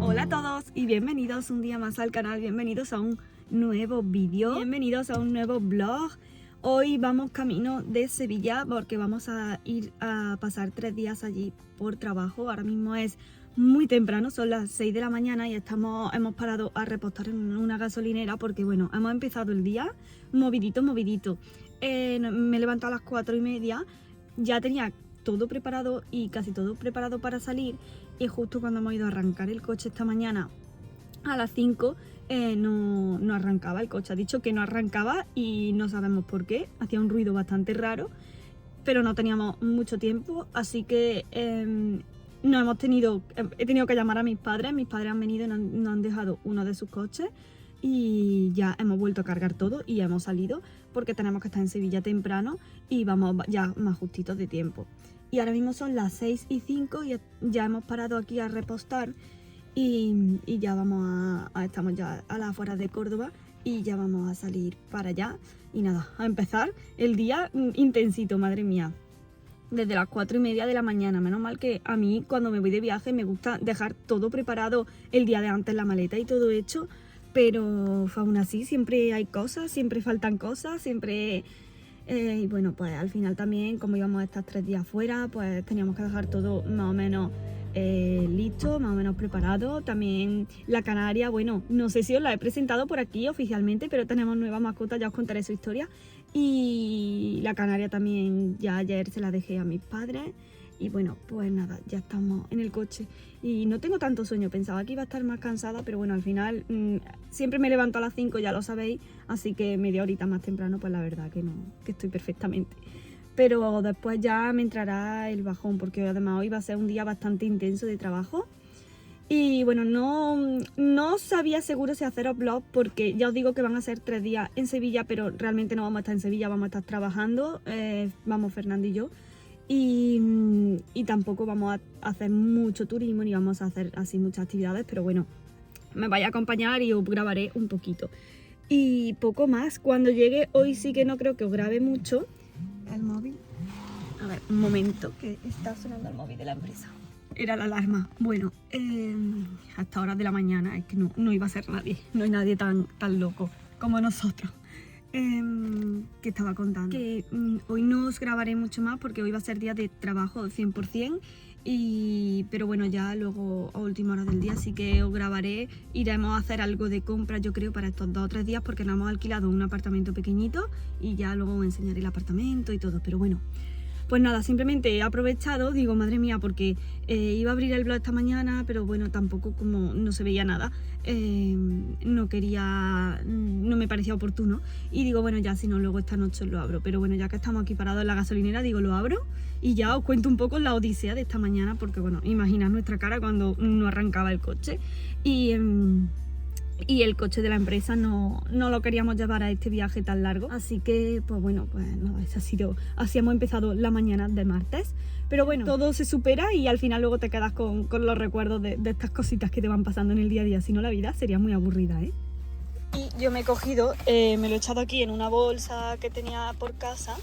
Hola a todos y bienvenidos un día más al canal, bienvenidos a un nuevo vídeo, bienvenidos a un nuevo vlog. Hoy vamos camino de Sevilla porque vamos a ir a pasar 3 días allí por trabajo. Ahora mismo es muy temprano, son las 6 de la mañana y hemos parado a repostar en una gasolinera porque bueno, hemos empezado el día movidito. Me he levantado a las 4:30, ya tenía todo preparado y casi todo preparado para salir, y justo cuando hemos ido a arrancar el coche esta mañana a las 5 no arrancaba el coche. Ha dicho que no arrancaba y no sabemos por qué, hacía un ruido bastante raro, pero no teníamos mucho tiempo, así que he tenido que llamar a mis padres han venido y nos han dejado uno de sus coches y ya hemos vuelto a cargar todo y hemos salido porque tenemos que estar en Sevilla temprano y vamos ya más justitos de tiempo. Y ahora mismo son las 6:05 y ya hemos parado aquí a repostar y ya estamos ya a las afueras de Córdoba y ya vamos a salir para allá y nada, a empezar el día intensito, madre mía. Desde las 4:30 de la mañana, menos mal que a mí cuando me voy de viaje me gusta dejar todo preparado el día de antes, la maleta y todo hecho, pero aún así siempre hay cosas, siempre faltan cosas, siempre... y bueno, pues al final también, como íbamos a estar 3 días fuera, pues teníamos que dejar todo más o menos listo, más o menos preparado. También la canaria, bueno, no sé si os la he presentado por aquí oficialmente, pero tenemos nueva mascota, ya os contaré su historia. Y la canaria también ya ayer se la dejé a mis padres. Y bueno, pues nada, ya estamos en el coche y no tengo tanto sueño, pensaba que iba a estar más cansada, pero bueno, al final siempre me levanto a las 5, ya lo sabéis, así que media horita más temprano, pues la verdad que no, que estoy perfectamente. Pero después ya me entrará el bajón, porque además hoy va a ser un día bastante intenso de trabajo. Y bueno, no sabía seguro si haceros vlog, porque ya os digo que van a ser 3 días en Sevilla, pero realmente no vamos a estar en Sevilla, vamos a estar trabajando, vamos Fernando y yo. Y tampoco vamos a hacer mucho turismo ni vamos a hacer así muchas actividades, pero bueno, me vais a acompañar y os grabaré un poquito. Y poco más, cuando llegue hoy sí que no creo que os grabe mucho. El móvil, a ver, un momento, que está sonando el móvil de la empresa. Era la alarma. Bueno, hasta horas de la mañana es que no iba a ser nadie, no hay nadie tan loco como nosotros. Que estaba contando que hoy no os grabaré mucho más porque hoy va a ser día de trabajo 100%, pero bueno, ya luego a última hora del día sí que os grabaré. Iremos a hacer algo de compra, yo creo, para estos 2 o 3 días, porque nos hemos alquilado un apartamento pequeñito y ya luego os enseñaré el apartamento y todo. Pero bueno, pues nada, simplemente he aprovechado, digo, madre mía, porque iba a abrir el blog esta mañana, pero bueno, tampoco, como no se veía nada, no me parecía oportuno. Y digo, bueno, ya si no, luego esta noche lo abro. Pero bueno, ya que estamos aquí parados en la gasolinera, digo, lo abro y ya os cuento un poco la odisea de esta mañana, porque bueno, imaginad nuestra cara cuando no arrancaba el coche. Y el coche de la empresa no lo queríamos llevar a este viaje tan largo, así que pues bueno, pues no, así hemos empezado la mañana de martes. Pero bueno, todo se supera y al final luego te quedas con los recuerdos de estas cositas que te van pasando en el día a día, si no la vida sería muy aburrida, ¿eh? Y yo me he cogido, me lo he echado aquí en una bolsa que tenía por casa,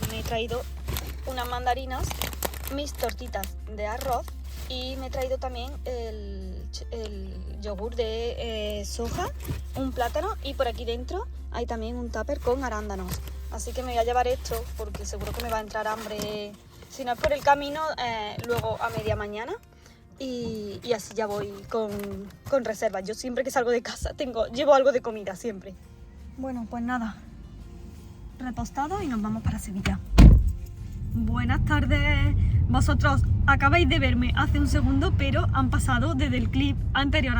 me he traído unas mandarinas, mis tortitas de arroz y me he traído también el yogur de soja, un plátano y por aquí dentro hay también un tupper con arándanos. Así que me voy a llevar esto porque seguro que me va a entrar hambre, si no es por el camino, luego a media mañana. Y así ya voy con reservas. Yo siempre que salgo de casa llevo algo de comida, siempre. Bueno, pues nada, repostado y nos vamos para Sevilla. Buenas tardes. Vosotros acabáis de verme hace un segundo, pero han pasado desde el clip anterior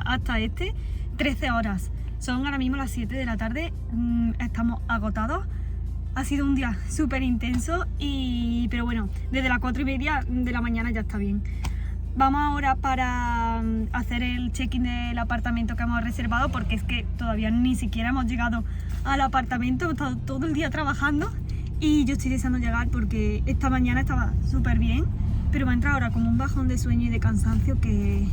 hasta este 13 horas. Son ahora mismo las 7 de la tarde, estamos agotados. Ha sido un día súper intenso, pero bueno, desde las 4:30 de la mañana ya está bien. Vamos ahora para hacer el check-in del apartamento que hemos reservado, porque es que todavía ni siquiera hemos llegado al apartamento, hemos estado todo el día trabajando y yo estoy deseando llegar porque esta mañana estaba súper bien, pero me ha entrado ahora como un bajón de sueño y de cansancio que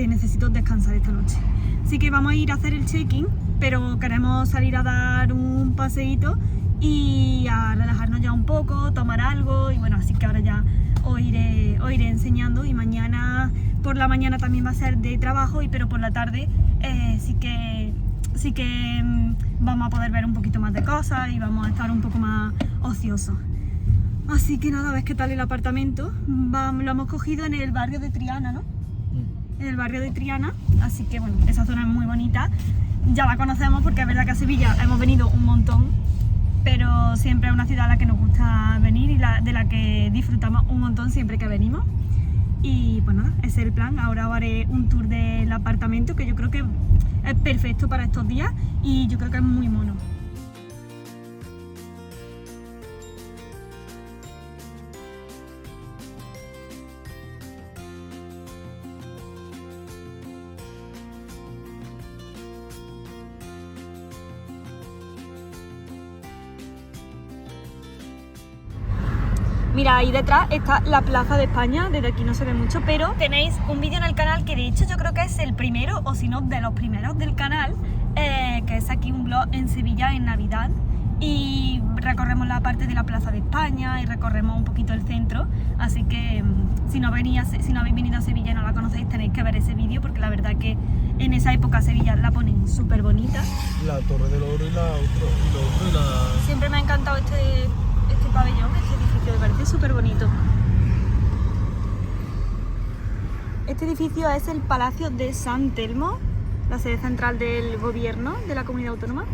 necesito descansar esta noche. Así que vamos a ir a hacer el check-in, pero queremos salir a dar un paseíto y a relajarnos ya un poco, tomar algo y bueno, así que ahora ya os iré enseñando y mañana por la mañana también va a ser de trabajo, pero por la tarde sí que vamos a poder ver un poquito más de cosas y vamos a estar un poco más ociosos. Así que nada, ves qué tal el apartamento. Lo hemos cogido en el barrio de Triana, ¿no? En el barrio de Triana, así que bueno, esa zona es muy bonita. Ya la conocemos porque es verdad que a Sevilla hemos venido un montón, pero siempre es una ciudad a la que nos gusta venir y de la que disfrutamos un montón siempre que venimos. Y pues nada, ese es el plan. Ahora os haré un tour del apartamento que yo creo que es perfecto para estos días y yo creo que es muy mono. Mira, ahí detrás está la Plaza de España, desde aquí no se ve mucho, pero tenéis un vídeo en el canal que de hecho yo creo que es el primero, o si no, de los primeros del canal, que es aquí un vlog en Sevilla en Navidad, y recorremos la parte de la Plaza de España y recorremos un poquito el centro, así que si no habéis venido a Sevilla y no la conocéis tenéis que ver ese vídeo, porque la verdad que en esa época Sevilla la ponen súper bonita. La Torre del Oro y la... Siempre me ha encantado este pabellón, este edificio, me parece súper bonito. Este edificio es el Palacio de San Telmo, la sede central del gobierno de la comunidad autónoma.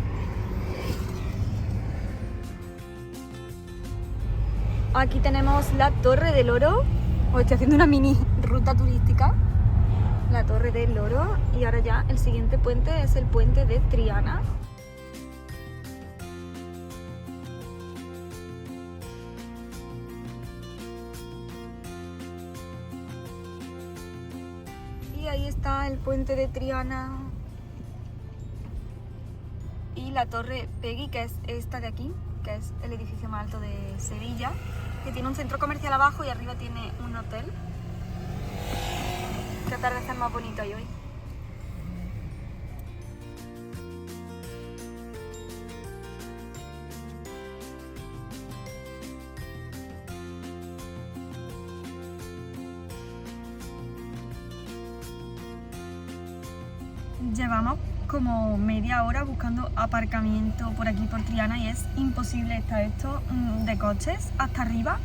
Aquí tenemos la Torre del Oro, os estoy haciendo una mini ruta turística. La Torre del Oro, y ahora ya el siguiente puente es el puente de Triana. Y ahí está el puente de Triana y la Torre Pegui, que es esta de aquí, que es el edificio más alto de Sevilla, que tiene un centro comercial abajo y arriba tiene un hotel. Qué atardecer más bonito hay hoy. Llevamos como media hora buscando aparcamiento por aquí por Triana y es imposible. Está esto de coches hasta arriba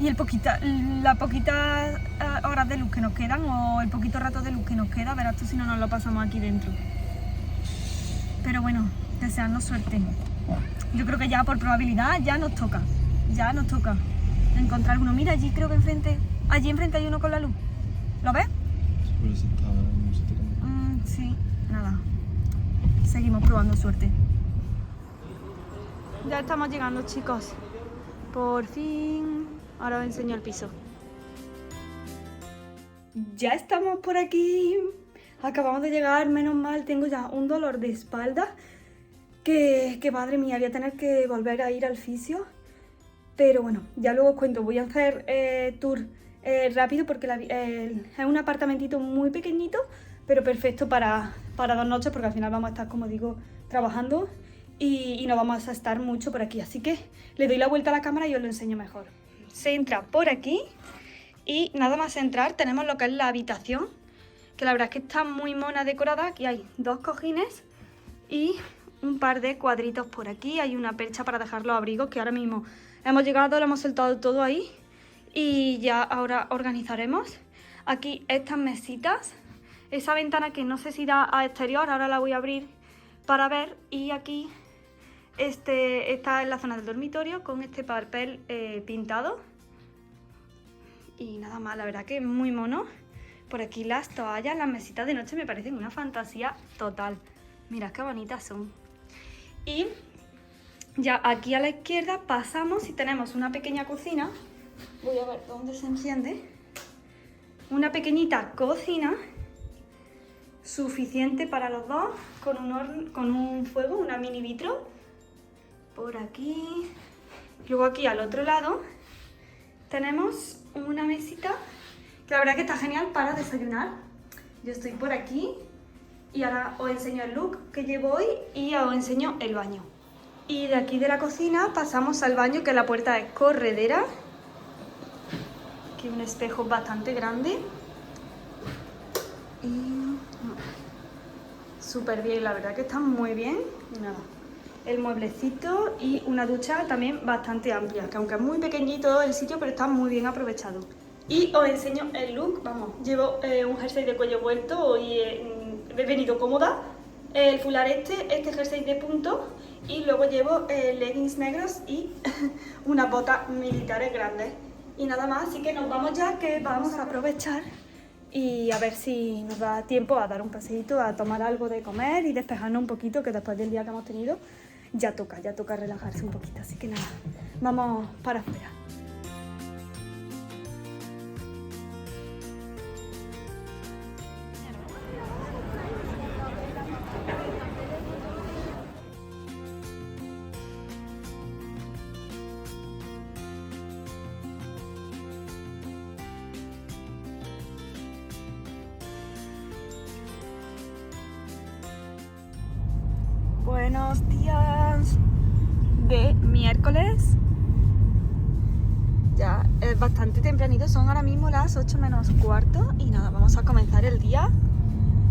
y las poquitas horas de luz que nos quedan o el poquito rato de luz que nos queda, verás tú si no nos lo pasamos aquí dentro. Pero bueno, desearnos suerte. Yo creo que ya por probabilidad ya nos toca encontrar uno. Mira, allí creo que allí enfrente hay uno con la luz. ¿Lo ves? Sí, nada. Seguimos probando suerte. Ya estamos llegando, chicos. Por fin. Ahora os enseño el piso. Ya estamos por aquí. Acabamos de llegar, menos mal. Tengo ya un dolor de espalda que madre mía, voy a tener que volver a ir al fisio. Pero bueno, ya luego os cuento. Voy a hacer tour rápido porque es un apartamentito muy pequeñito, pero perfecto para 2 noches, porque al final vamos a estar, como digo, trabajando y no vamos a estar mucho por aquí. Así que le doy la vuelta a la cámara y os lo enseño mejor. Se entra por aquí y nada más entrar tenemos lo que es la habitación, que la verdad es que está muy mona decorada. Aquí hay 2 cojines y un par de cuadritos por aquí. Hay una percha para dejar los abrigos, que ahora mismo hemos llegado, lo hemos soltado todo ahí y ya ahora organizaremos. Aquí estas mesitas. Esa ventana que no sé si da a exterior, ahora la voy a abrir para ver. Y aquí está en la zona del dormitorio con este papel pintado. Y nada más, la verdad que es muy mono. Por aquí las toallas, las mesitas de noche me parecen una fantasía total. Mirad qué bonitas son. Y ya aquí a la izquierda pasamos y tenemos una pequeña cocina. Voy a ver dónde se enciende. Una pequeñita cocina suficiente para los dos, con un horno, con un fuego, una mini vitro por aquí. Luego aquí al otro lado tenemos una mesita que la verdad que está genial para desayunar. Yo estoy por aquí y ahora os enseño el look que llevo hoy y os enseño el baño. Y de aquí de la cocina pasamos al baño, que la puerta es corredera. Aquí un espejo bastante grande. Y súper bien, la verdad que está muy bien. Nada, el mueblecito y una ducha también bastante amplia, que aunque es muy pequeñito el sitio, pero está muy bien aprovechado. Y os enseño el look, vamos, llevo un jersey de cuello vuelto y he venido cómoda, el fular este jersey de punto, y luego llevo leggings negros y unas botas militares grandes. Y nada más, así que nos vamos ya, que vamos a aprovechar y a ver si nos da tiempo a dar un paseíto, a tomar algo de comer y despejarnos un poquito, que después del día que hemos tenido ya toca relajarse un poquito. Así que nada, vamos para afuera. Buenos días de miércoles. Ya es bastante tempranito, son ahora mismo las 8 menos cuarto y nada, vamos a comenzar el día.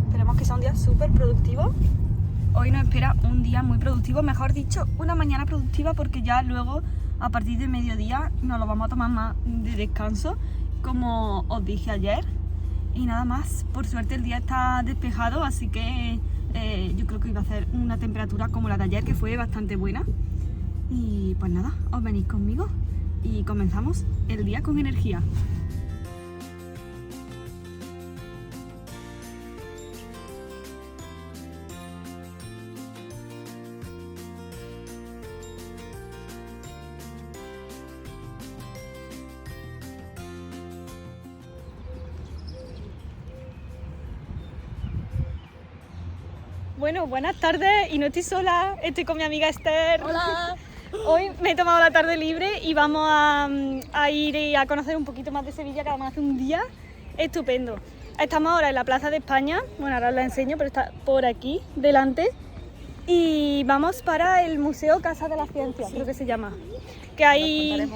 Esperemos que sea un día súper productivo. Hoy nos espera un día muy productivo, mejor dicho, una mañana productiva, porque ya luego a partir de mediodía nos lo vamos a tomar más de descanso, como os dije ayer. Y nada más, por suerte el día está despejado, así que yo creo que iba a hacer una temperatura como la de ayer, que fue bastante buena. Y pues nada, os venís conmigo y comenzamos el día con energía. Bueno, buenas tardes, y no estoy sola, estoy con mi amiga Esther. Hola. Hoy me he tomado la tarde libre y vamos a ir y a conocer un poquito más de Sevilla, que además hace un día estupendo. Estamos ahora en la Plaza de España, bueno, ahora os la enseño, pero está por aquí, delante. Y vamos para el Museo Casa de la Ciencia, creo que se llama. Que ahí...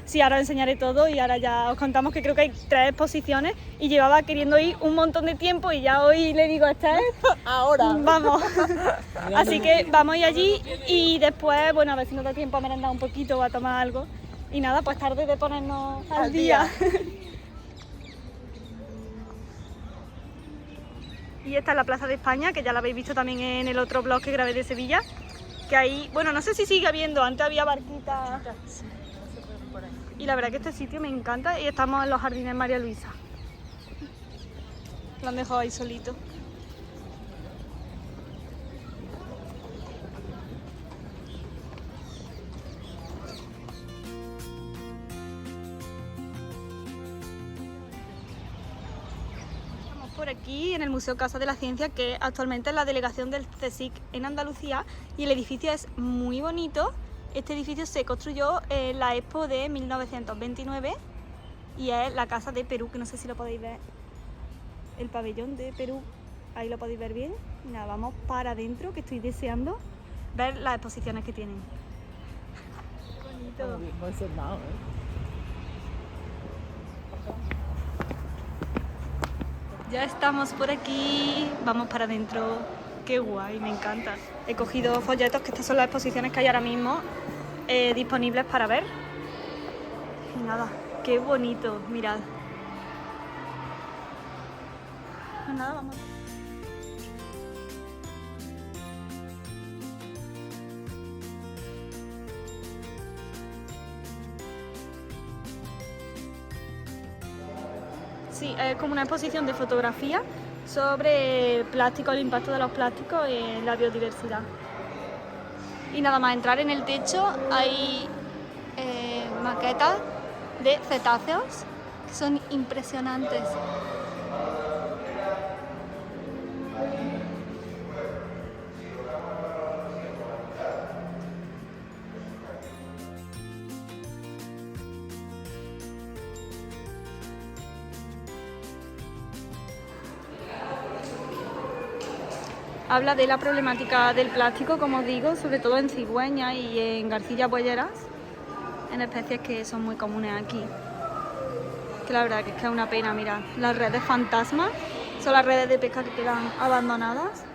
Sí, ahora os enseñaré todo y ahora ya os contamos que creo que hay 3 exposiciones y llevaba queriendo ir un montón de tiempo y ya hoy le digo a Esther, Ahora. vamos. Así que vamos a ir allí y después, bueno, a ver si nos da tiempo a merendar un poquito o a tomar algo. Y nada, pues tarde de ponernos al día. Y esta es la Plaza de España, que ya la habéis visto también en el otro vlog que grabé de Sevilla. Que ahí, bueno, no sé si sigue habiendo, antes había barquitas. Y la verdad que este sitio me encanta y estamos en los jardines María Luisa. Lo han dejado ahí solito. Estamos por aquí en el Museo Casa de la Ciencia, que actualmente es la delegación del CSIC en Andalucía, y el edificio es muy bonito. Este edificio se construyó en la Expo de 1929 y es la Casa de Perú, que no sé si lo podéis ver, el pabellón de Perú, ahí lo podéis ver bien. Y nada, vamos para adentro, que estoy deseando ver las exposiciones que tienen. Qué bonito. Ya estamos por aquí, vamos para adentro. Qué guay, me encanta. He cogido folletos, que estas son las exposiciones que hay ahora mismo disponibles para ver. Y nada, qué bonito, mirad. Pues nada, vamos. Sí, es como una exposición de fotografía sobre plástico, el impacto de los plásticos en la biodiversidad. Y nada más entrar en el techo hay maquetas de cetáceos que son impresionantes. habla de la problemática del plástico, como os digo, sobre todo en cigüeñas y en garcillas boyeras, en especies que son muy comunes aquí. Que la verdad que es una pena, mirad. Las redes fantasmas son las redes de pesca que quedan abandonadas.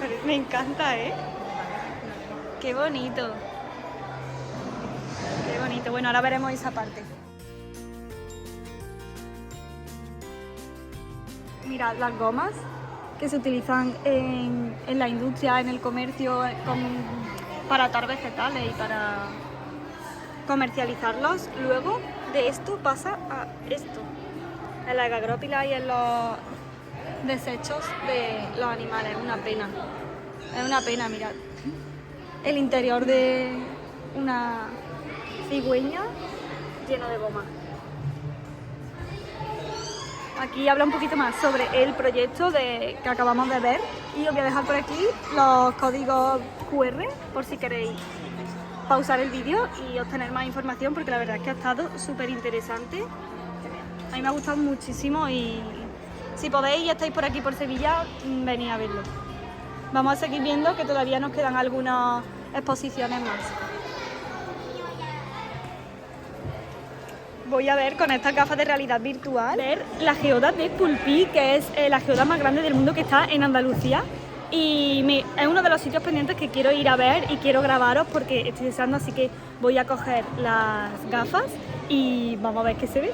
Pero me encanta, ¿eh? Qué bonito. Qué bonito. Bueno, ahora veremos esa parte. Mirad las gomas que se utilizan en la industria, en el comercio, para atar vegetales y para comercializarlos. Luego de esto pasa a esto, en la gagrópila y en los desechos de los animales. Es una pena, mirad. El interior de una cigüeña lleno de goma. Aquí habla un poquito más sobre el proyecto que acabamos de ver y os voy a dejar por aquí los códigos QR por si queréis pausar el vídeo y obtener más información, porque la verdad es que ha estado súper interesante. A mí me ha gustado muchísimo y si podéis y estáis por aquí por Sevilla, venid a verlo. Vamos a seguir viendo que todavía nos quedan algunas exposiciones más. Voy a ver con estas gafas de realidad virtual, ver la geoda de Pulpí, que es la geoda más grande del mundo que está en Andalucía. Y es uno de los sitios pendientes que quiero ir a ver y quiero grabaros porque estoy deseando, así que voy a coger las gafas y vamos a ver qué se ve.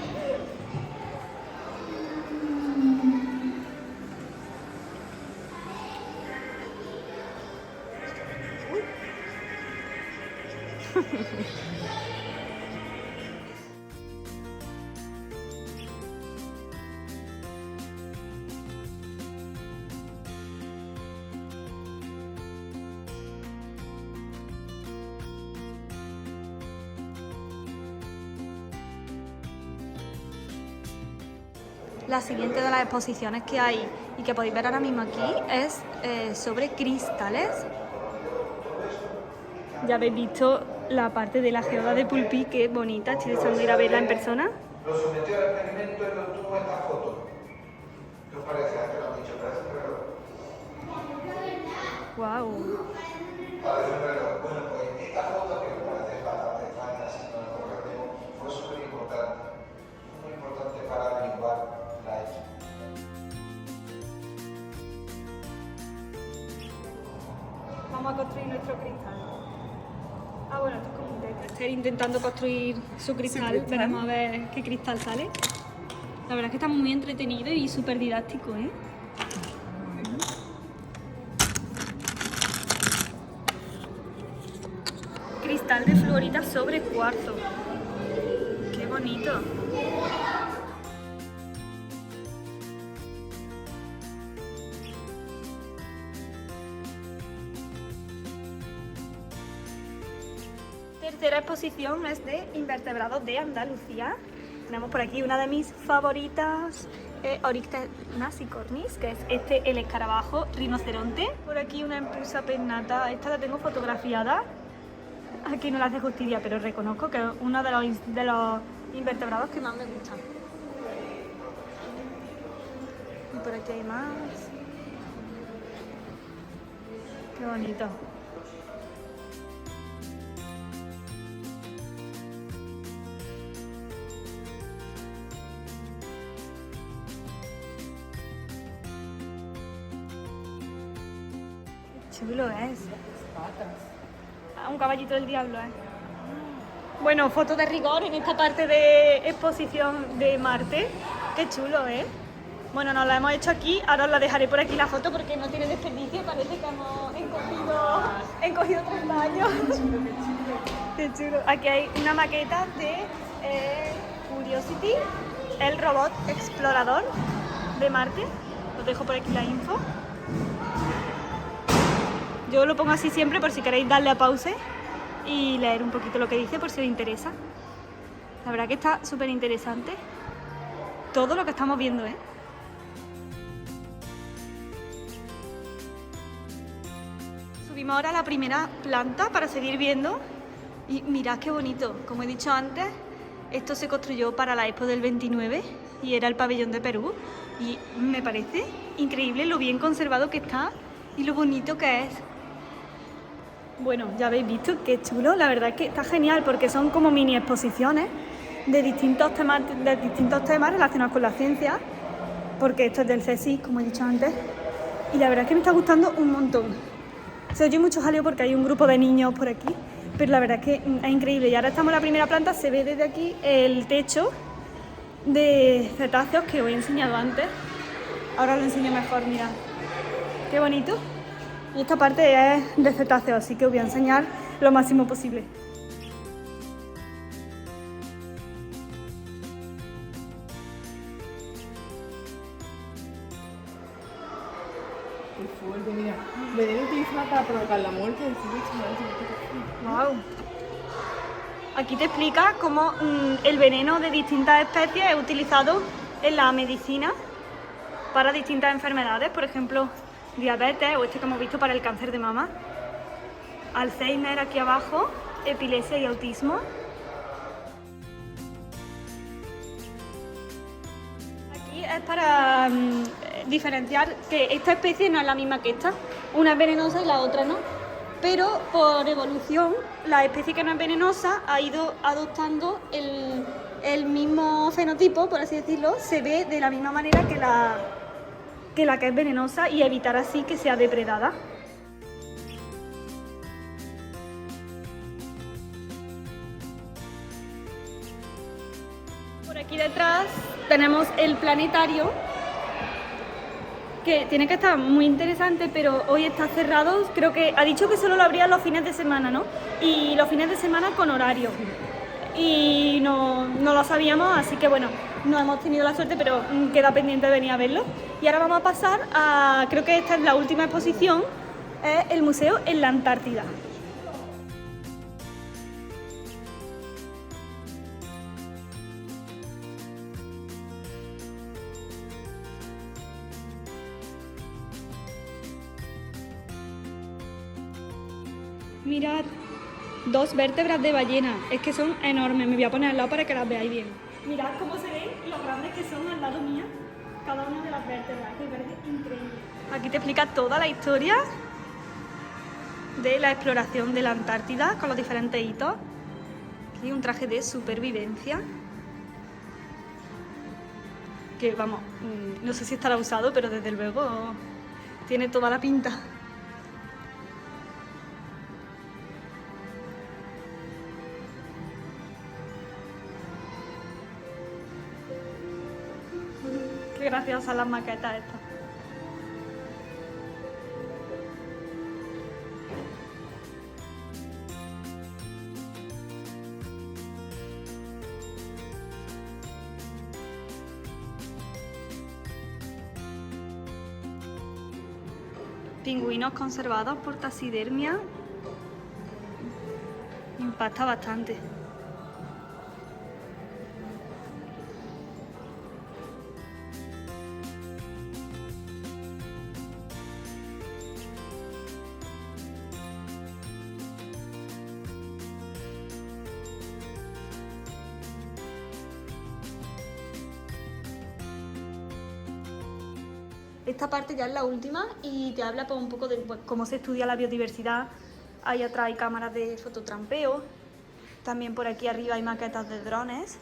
La siguiente de las exposiciones que hay y que podéis ver ahora mismo aquí es sobre cristales. Ya habéis visto la parte de la geoda de Pulpí, que es bonita, estoy deseando ir a verla en persona. Lo sometió al experimento y obtuvo esta foto. ¿Qué os parece? Antes lo han dicho, parece un reloj. Wow. Parece un reloj. Bueno, pues esta foto, que me parece bastante extraña, si no lo comprendemos, fue súper importante. Muy importante para averiguar la hecha. Vamos a construir nuestro cristal. Ah, bueno, esto es como un tetra. Estoy intentando construir su cristal. Veremos a ver qué cristal sale. La verdad es que está muy entretenido y súper didáctico, ¿eh? Cristal de fluorita sobre cuarzo. ¡Qué bonito! Tercera exposición es de invertebrados de Andalucía. Tenemos por aquí una de mis favoritas, Oryctes nasicornis, que es el escarabajo rinoceronte. Por aquí una empusa pennata, esta la tengo fotografiada. Aquí no la hace justicia, pero reconozco que es uno de los invertebrados que más me gustan. Y por aquí hay más. Qué bonito. Chulo es. Un caballito del diablo, ¿eh? Bueno, foto de rigor en esta parte de exposición de Marte. Qué chulo, ¿eh? Bueno, nos la hemos hecho aquí. Ahora os la dejaré por aquí la foto porque no tiene desperdicio. Parece que hemos encogido 30 años. Qué chulo. Aquí hay una maqueta de Curiosity, el robot explorador de Marte. Os dejo por aquí la info. Yo lo pongo así siempre por si queréis darle a pause y leer un poquito lo que dice por si os interesa. La verdad que está súper interesante todo lo que estamos viendo, ¿eh? Subimos ahora a la primera planta para seguir viendo y mirad qué bonito. Como he dicho antes, esto se construyó para la Expo del 29 y era el pabellón de Perú. Y me parece increíble lo bien conservado que está y lo bonito que es. Bueno, ya habéis visto qué chulo, la verdad es que está genial porque son como mini exposiciones de distintos temas relacionados con la ciencia, porque esto es del CSIC, como he dicho antes, y la verdad es que me está gustando un montón. Se oye mucho jaleo porque hay un grupo de niños por aquí, pero la verdad es que es increíble. Y ahora estamos en la primera planta, se ve desde aquí el techo de cetáceos que os he enseñado antes. Ahora lo enseño mejor, mirad. Qué bonito. Y esta parte es de cetáceos, así que os voy a enseñar lo máximo posible. Qué fuerte, mira. Veneno utilizado para provocar la muerte del Wow. Aquí te explica cómo el veneno de distintas especies es utilizado en la medicina para distintas enfermedades, por ejemplo, diabetes o este que hemos visto para el cáncer de mama, Alzheimer aquí abajo, epilepsia y autismo. Aquí es para diferenciar que esta especie no es la misma que esta, una es venenosa y la otra no, pero por evolución la especie que no es venenosa ha ido adoptando el mismo fenotipo, por así decirlo, se ve de la misma manera que la que es venenosa y evitar así que sea depredada. Por aquí detrás tenemos el planetario, que tiene que estar muy interesante, pero hoy está cerrado. Creo que ha dicho que solo lo abrían los fines de semana, ¿no? Y los fines de semana con horario. Y no lo sabíamos, así que bueno, no hemos tenido la suerte, pero queda pendiente de venir a verlo. Y ahora vamos a pasar a, creo que esta es la última exposición, es el museo en la Antártida. Mirad, 2 vértebras de ballena, es que son enormes, me voy a poner al lado para que las veáis bien. Mirad cómo se ven los grandes que son al lado mía, cada una de las vértebras, que me parece increíble. Aquí te explica toda la historia de la exploración de la Antártida con los diferentes hitos. Aquí un traje de supervivencia, que vamos, no sé si estará usado, pero desde luego tiene toda la pinta. Gracias a las maquetas estas. Pingüinos conservados por taxidermia. Impacta bastante. Esta parte ya es la última y te habla pues, un poco de cómo se estudia la biodiversidad. Ahí atrás hay cámaras de fototrampeo. También por aquí arriba hay maquetas de drones.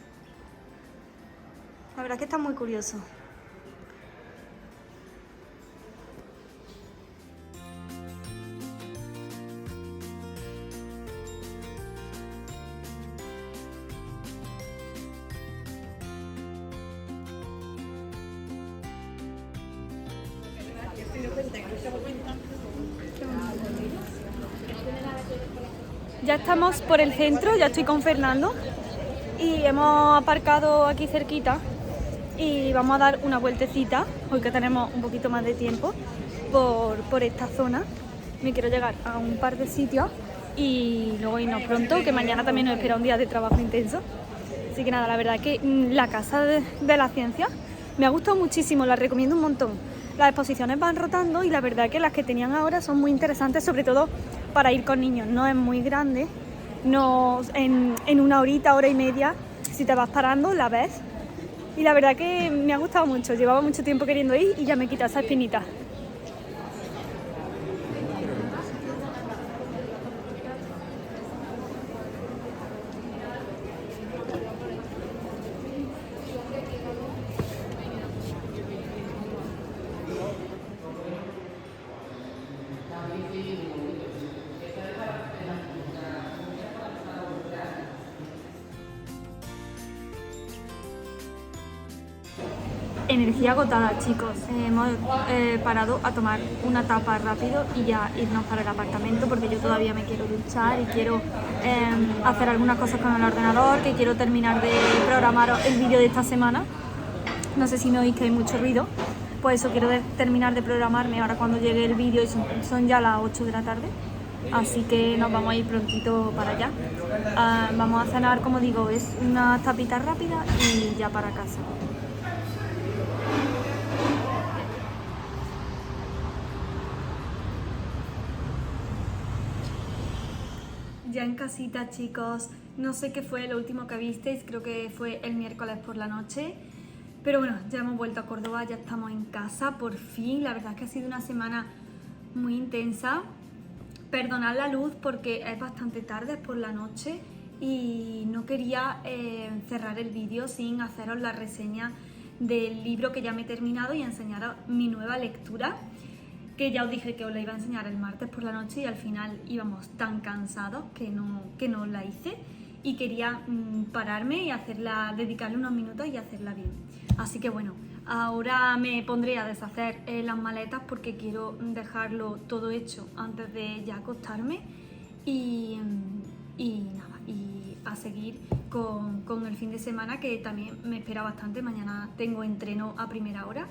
La verdad es que está muy curioso. Ya estamos por el centro, ya estoy con Fernando y hemos aparcado aquí cerquita y vamos a dar una vueltecita, hoy que tenemos un poquito más de tiempo, por esta zona. Me quiero llegar a un par de sitios y luego irnos pronto, que mañana también nos espera un día de trabajo intenso. Así que nada, la verdad es que la Casa de la Ciencia me ha gustado muchísimo, la recomiendo un montón. Las exposiciones van rotando y la verdad es que las que tenían ahora son muy interesantes, sobre todo para ir con niños. No es muy grande, no en una horita, hora y media, si te vas parando la ves y la verdad que me ha gustado mucho, llevaba mucho tiempo queriendo ir y ya me quita esa espinita. Energía agotada, chicos. Hemos parado a tomar una tapa rápido y ya irnos para el apartamento porque yo todavía me quiero duchar y quiero hacer algunas cosas con el ordenador, que quiero terminar de programar el vídeo de esta semana. No sé si me oís que hay mucho ruido, pues eso, quiero terminar de programarme ahora cuando llegue el vídeo y son ya las 8 de la tarde. Así que nos vamos a ir prontito para allá. Vamos a cenar, como digo, es una tapita rápida y ya para casa. Ya en casita, chicos, no sé qué fue lo último que visteis, creo que fue el miércoles por la noche, pero bueno, ya hemos vuelto a Córdoba, ya estamos en casa, por fin. La verdad es que ha sido una semana muy intensa. Perdonad la luz porque es bastante tarde, es por la noche y no quería cerrar el vídeo sin haceros la reseña del libro que ya me he terminado y enseñaros mi nueva lectura, que ya os dije que os la iba a enseñar el martes por la noche y al final íbamos tan cansados que no la hice y quería pararme y dedicarle unos minutos y hacerla bien. Así que bueno, ahora me pondré a deshacer las maletas porque quiero dejarlo todo hecho antes de ya acostarme y nada, y a seguir con el fin de semana, que también me espera bastante. Mañana tengo entreno a primera hora.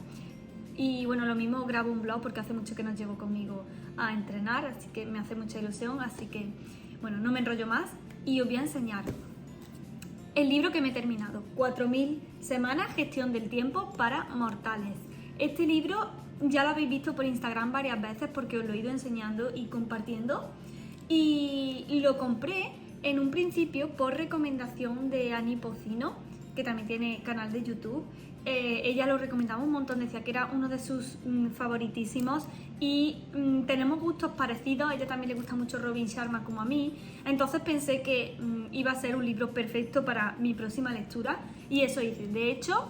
Y bueno, lo mismo grabo un vlog porque hace mucho que no llevo conmigo a entrenar, así que me hace mucha ilusión, así que bueno, no me enrollo más y os voy a enseñar el libro que me he terminado, 4000 semanas, gestión del tiempo para mortales. Este libro ya lo habéis visto por Instagram varias veces porque os lo he ido enseñando y compartiendo, y lo compré en un principio por recomendación de Ani Pocino, que también tiene canal de YouTube. Ella lo recomendaba un montón, decía que era uno de sus favoritísimos y tenemos gustos parecidos. A ella también le gusta mucho Robin Sharma como a mí, entonces pensé que iba a ser un libro perfecto para mi próxima lectura y eso hice. De hecho,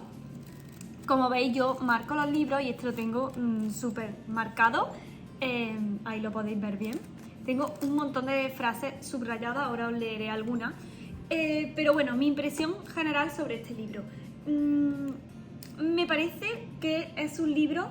como veis, yo marco los libros y este lo tengo súper marcado, ahí lo podéis ver bien. Tengo un montón de frases subrayadas, ahora os leeré algunas, pero bueno, mi impresión general sobre este libro. Me parece que es un libro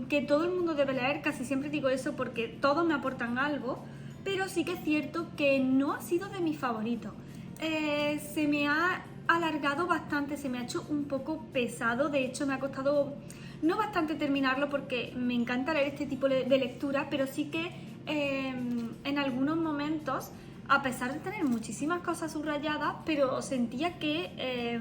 que todo el mundo debe leer. Casi siempre digo eso porque todos me aportan algo, pero sí que es cierto que no ha sido de mis favoritos. Se me ha alargado bastante, se me ha hecho un poco pesado. De hecho, me ha costado no bastante terminarlo porque me encanta leer este tipo de lectura, pero sí que en algunos momentos, a pesar de tener muchísimas cosas subrayadas, pero sentía que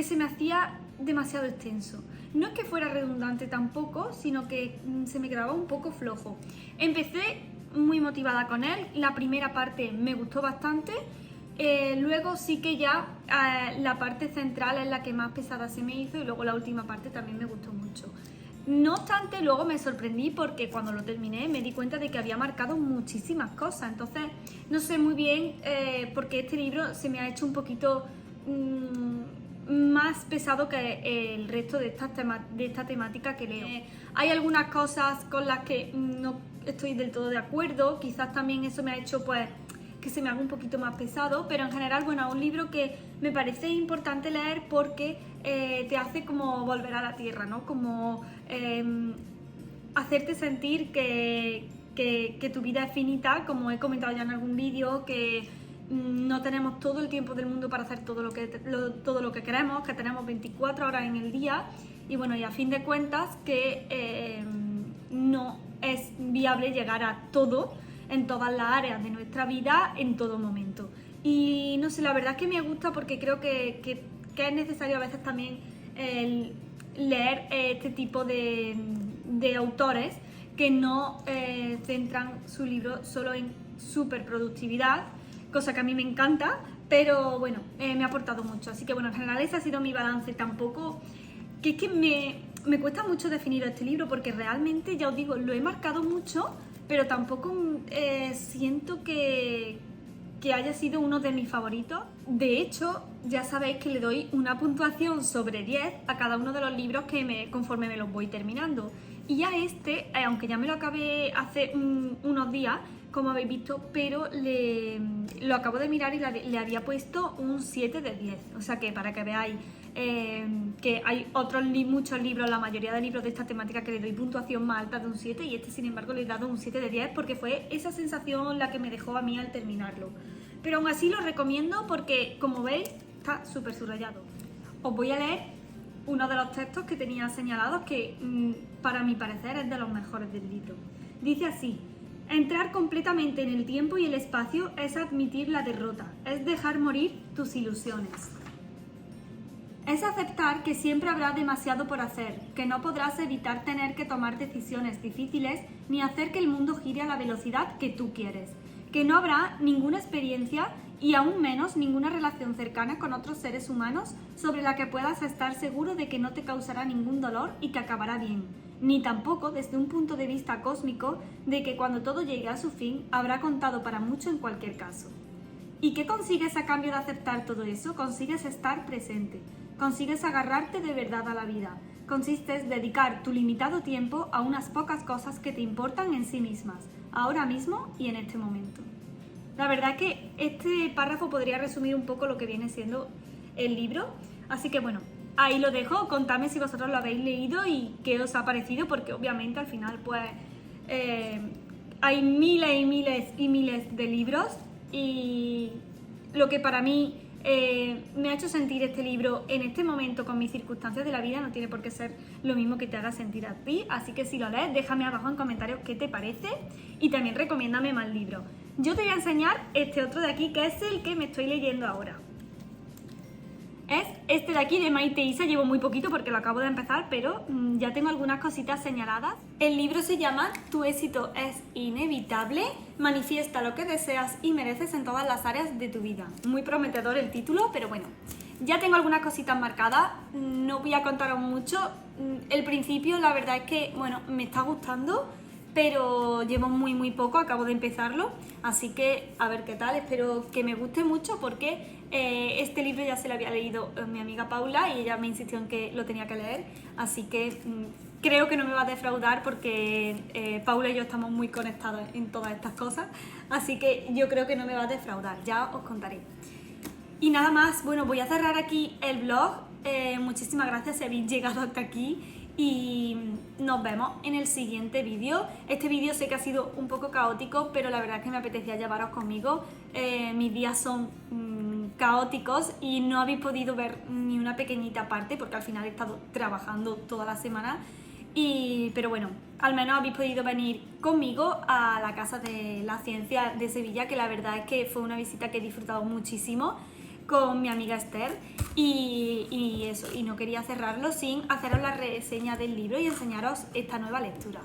se me hacía demasiado extenso. No es que fuera redundante tampoco, sino que se me quedaba un poco flojo. Empecé muy motivada con él, la primera parte me gustó bastante, luego sí que ya la parte central es la que más pesada se me hizo y luego la última parte también me gustó mucho. No obstante, luego me sorprendí porque cuando lo terminé me di cuenta de que había marcado muchísimas cosas, entonces no sé muy bien porque este libro se me ha hecho un poquito más pesado que el resto de esta temática que leo. Hay algunas cosas con las que no estoy del todo de acuerdo, quizás también eso me ha hecho pues que se me haga un poquito más pesado, pero en general, bueno, es un libro que me parece importante leer porque te hace como volver a la tierra, ¿no? Como hacerte sentir que tu vida es finita, como he comentado ya en algún vídeo, que no tenemos todo el tiempo del mundo para hacer todo lo que queremos, que tenemos 24 horas en el día y bueno, y a fin de cuentas que no es viable llegar a todo en todas las áreas de nuestra vida en todo momento. Y no sé, la verdad es que me gusta porque creo que es necesario a veces también leer este tipo de autores que no centran su libro solo en superproductividad, cosa que a mí me encanta, Pero bueno, me ha aportado mucho. Así que bueno, en general ese ha sido mi balance. Tampoco, que es que me cuesta mucho definir este libro porque realmente, ya os digo, lo he marcado mucho, pero tampoco siento que haya sido uno de mis favoritos. De hecho, ya sabéis que le doy una puntuación sobre 10 a cada uno de los libros conforme me los voy terminando. Y a este, aunque ya me lo acabé hace unos días, como habéis visto, pero lo acabo de mirar y le había puesto un 7 de 10. O sea que para que veáis que hay muchos libros, la mayoría de libros de esta temática que le doy puntuación más alta de un 7 y este sin embargo le he dado un 7 de 10 porque fue esa sensación la que me dejó a mí al terminarlo. Pero aún así lo recomiendo porque, como veis, está súper subrayado. Os voy a leer uno de los textos que tenía señalados que para mi parecer es de los mejores del libro. Dice así: entrar completamente en el tiempo y el espacio es admitir la derrota, es dejar morir tus ilusiones. Es aceptar que siempre habrá demasiado por hacer, que no podrás evitar tener que tomar decisiones difíciles ni hacer que el mundo gire a la velocidad que tú quieres, que no habrá ninguna experiencia y aún menos ninguna relación cercana con otros seres humanos sobre la que puedas estar seguro de que no te causará ningún dolor y que acabará bien, ni tampoco desde un punto de vista cósmico de que cuando todo llegue a su fin habrá contado para mucho en cualquier caso. ¿Y qué consigues a cambio de aceptar todo eso? Consigues estar presente, consigues agarrarte de verdad a la vida, consigues dedicar tu limitado tiempo a unas pocas cosas que te importan en sí mismas, ahora mismo y en este momento. La verdad es que este párrafo podría resumir un poco lo que viene siendo el libro, así que bueno, ahí lo dejo. Contadme si vosotros lo habéis leído y qué os ha parecido, porque obviamente al final pues hay miles y miles y miles de libros y lo que para mí me ha hecho sentir este libro en este momento con mis circunstancias de la vida no tiene por qué ser lo mismo que te haga sentir a ti, así que si lo lees déjame abajo en comentarios qué te parece y también recomiéndame más libros. Yo te voy a enseñar este otro de aquí que es el que me estoy leyendo ahora. Es este de aquí de Maite Isa, llevo muy poquito porque lo acabo de empezar, pero ya tengo algunas cositas señaladas. El libro se llama Tu éxito es inevitable, manifiesta lo que deseas y mereces en todas las áreas de tu vida. Muy prometedor el título, pero bueno, ya tengo algunas cositas marcadas, no voy a contaros mucho. El principio la verdad es que, bueno, me está gustando, pero llevo muy poco, acabo de empezarlo, así que a ver qué tal, espero que me guste mucho porque este libro ya se lo había leído mi amiga Paula y ella me insistió en que lo tenía que leer, así que creo que no me va a defraudar porque Paula y yo estamos muy conectados en todas estas cosas, así que yo creo que no me va a defraudar, ya os contaré. Y nada más, bueno, voy a cerrar aquí el vlog, muchísimas gracias si habéis llegado hasta aquí y nos vemos en el siguiente vídeo. Este vídeo sé que ha sido un poco caótico, pero la verdad es que me apetecía llevaros conmigo. Mis días son caóticos y no habéis podido ver ni una pequeñita parte porque al final he estado trabajando toda la semana. Pero bueno, al menos habéis podido venir conmigo a la Casa de la Ciencia de Sevilla, que la verdad es que fue una visita que he disfrutado muchísimo con mi amiga Esther y eso, y no quería cerrarlo sin haceros la reseña del libro y enseñaros esta nueva lectura.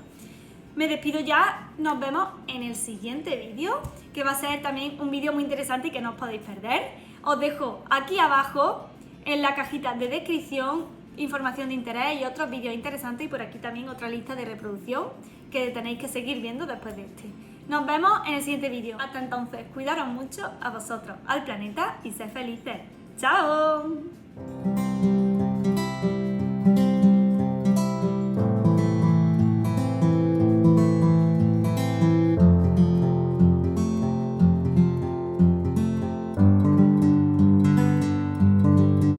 Me despido ya, nos vemos en el siguiente vídeo, que va a ser también un vídeo muy interesante y que no os podéis perder. Os dejo aquí abajo en la cajita de descripción información de interés y otros vídeos interesantes y por aquí también otra lista de reproducción que tenéis que seguir viendo después de este. Nos vemos en el siguiente vídeo. Hasta entonces, cuidaros mucho a vosotros, al planeta y sed felices. ¡Chao!